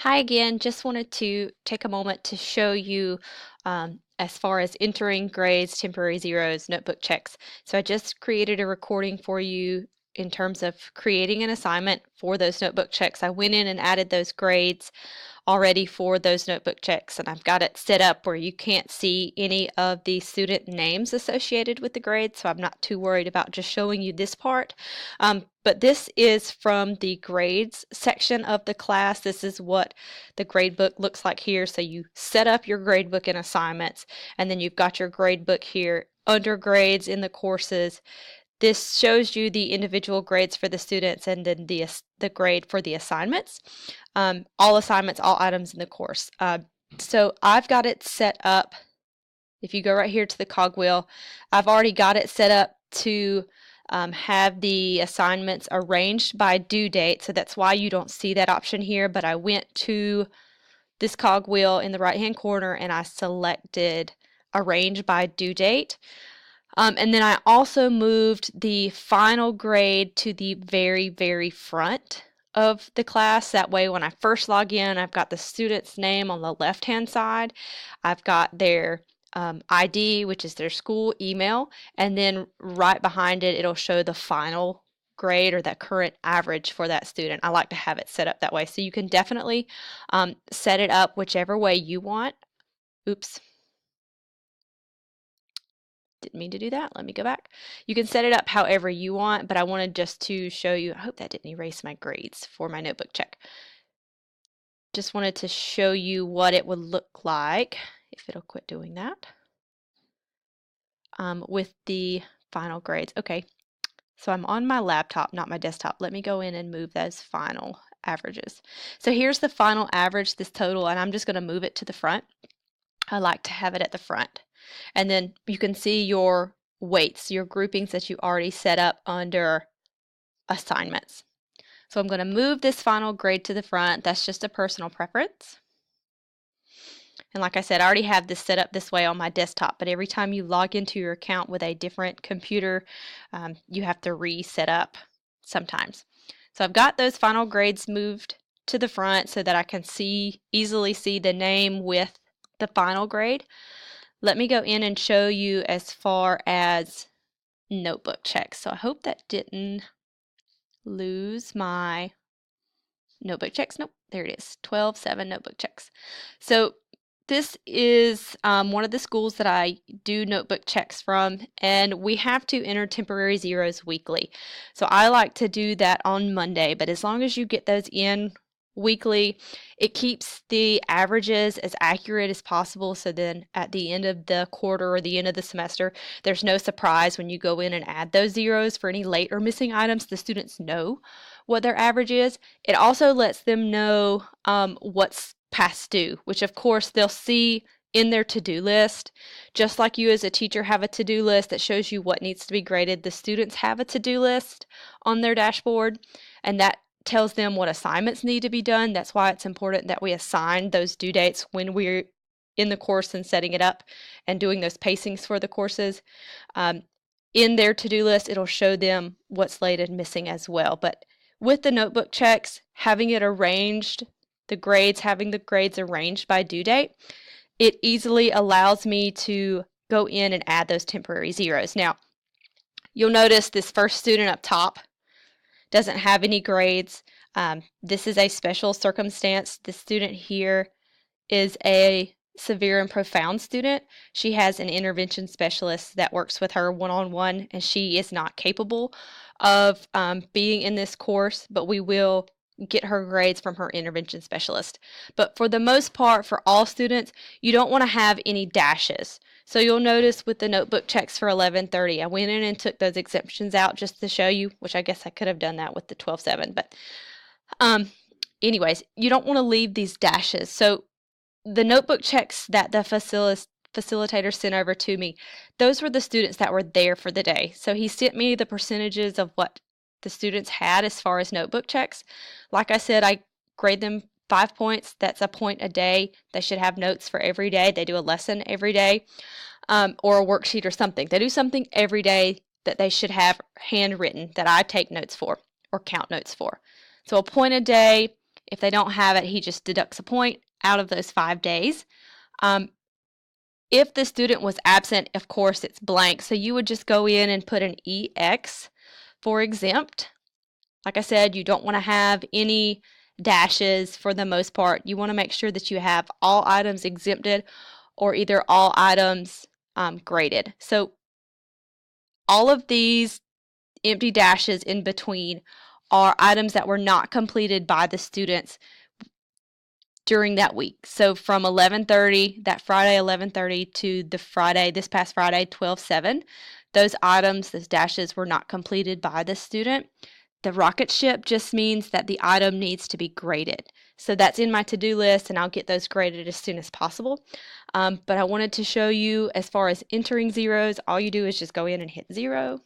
Hi again, just wanted to take a moment to show you as far as entering grades, temporary zeros, notebook checks. So I just created a recording for you in terms of creating an assignment for those notebook checks. I went in and added those grades already for those notebook checks, and I've got it set up where you can't see any of the student names associated with the grades, so I'm not too worried about just showing you this part. But this is from the grades section of the class. This is what the gradebook looks like here. So you set up your gradebook in assignments, and then you've got your gradebook here under grades in the courses. This shows you the individual grades for the students and then the grade for the assignments. All assignments, all items in the course. So I've got it set up. If you go right here to the cogwheel, I've already got it set up to have the assignments arranged by due date. So that's why you don't see that option here. But I went to this cogwheel in the right hand corner and I selected arrange by due date. And then I also moved the final grade to the very, very front of the class. That way, when I first log in, I've got the student's name on the left-hand side. I've got their ID, which is their school email, and then right behind it, it'll show the final grade or that current average for that student. I like to have it set up that way. So you can definitely set it up whichever way you want. Oops. Didn't mean to do that. Let me go back. You can set it up however you want, but I wanted just to show you, I hope that didn't erase my grades for my notebook check. Just wanted to show you what it would look like, if it'll quit doing that, with the final grades. Okay, so I'm on my laptop, not my desktop. Let me go in and move those final averages. So here's the final average, this total, and I'm just going to move it to the front. I like to have it at the front. And then you can see your weights, your groupings that you already set up under assignments. So I'm going to move this final grade to the front. That's just a personal preference. And like I said, I already have this set up this way on my desktop, but every time you log into your account with a different computer, you have to reset up sometimes. So I've got those final grades moved to the front so that I can easily see the name with the final grade. Let me go in and show you as far as notebook checks. So I hope that didn't lose my notebook checks. Nope, there it is, 12-7 notebook checks. So this is one of the schools that I do notebook checks from, and we have to enter temporary zeros weekly. So I like to do that on Monday, but as long as you get those in weekly, it keeps the averages as accurate as possible, so then at the end of the quarter or the end of the semester, there's no surprise when you go in and add those zeros for any late or missing items. The students know what their average is. It also lets them know what's past due, which of course they'll see in their to-do list. Just like you as a teacher have a to-do list that shows you what needs to be graded, the students have a to-do list on their dashboard, and that tells them what assignments need to be done. That's why it's important that we assign those due dates when we're in the course and setting it up and doing those pacings for the courses. In their to-do list, it'll show them what's late and missing as well. But with the notebook checks, having the grades arranged by due date, it easily allows me to go in and add those temporary zeros. Now, you'll notice this first student up top doesn't have any grades. This is a special circumstance. The student here is a severe and profound student. She has an intervention specialist that works with her one-on-one, and she is not capable of being in this course, but we will get her grades from her intervention specialist. But for the most part, for all students, you don't want to have any dashes. So you'll notice with the notebook checks for 11:30, I went in and took those exemptions out just to show you, which I guess I could have done that with the 12:7. But anyways, you don't want to leave these dashes. So the notebook checks that the facilitator sent over to me, those were the students that were there for the day. So he sent me the percentages of what the students had as far as notebook checks. Like I said, I grade them 5 points. That's a point a day. They should have notes for every day. They do a lesson every day, or a worksheet or something. They do something every day that they should have handwritten that I take notes for or count notes for. So a point a day If they don't have it, he just deducts a point out of those 5 days. If the student was absent, of course, it's blank. So you would just go in and put an EX for exempt. Like I said, you don't want to have any dashes for the most part. You want to make sure that you have all items exempted or either all items graded. So all of these empty dashes in between are items that were not completed by the students during that week. So from 11:30, that Friday 11:30 to the Friday, this past Friday 12/7, those items, those dashes were not completed by the student. The rocket ship just means that the item needs to be graded. So that's in my to-do list, and I'll get those graded as soon as possible. But I wanted to show you, as far as entering zeros, all you do is just go in and hit 0,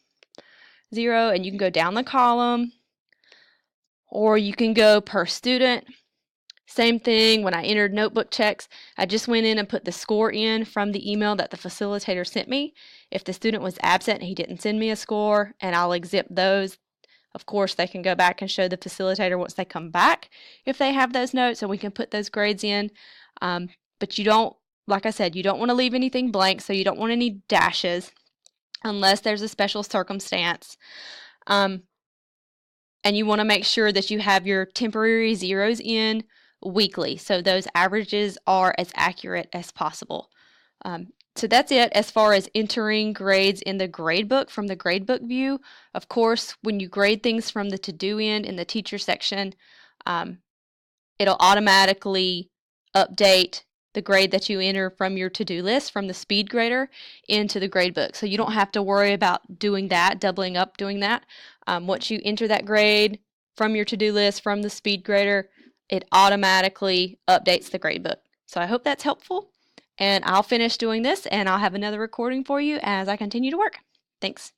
0, and you can go down the column, or you can go per student. Same thing when I entered notebook checks, I just went in and put the score in from the email that the facilitator sent me. If the student was absent, he didn't send me a score, and I'll exempt those. Of course, they can go back and show the facilitator once they come back if they have those notes, and we can put those grades in. But you don't, like I said, you don't want to leave anything blank, so you don't want any dashes unless there's a special circumstance. And you want to make sure that you have your temporary zeros in weekly, so those averages are as accurate as possible. So that's it as far as entering grades in the gradebook from the gradebook view. Of course, when you grade things from the to-do end in the teacher section, it'll automatically update the grade that you enter from your to-do list from the speed grader into the gradebook. So you don't have to worry about doing that, doubling up doing that. Once you enter that grade from your to-do list from the speed grader, it automatically updates the gradebook. So I hope that's helpful, and I'll finish doing this and I'll have another recording for you as I continue to work. Thanks.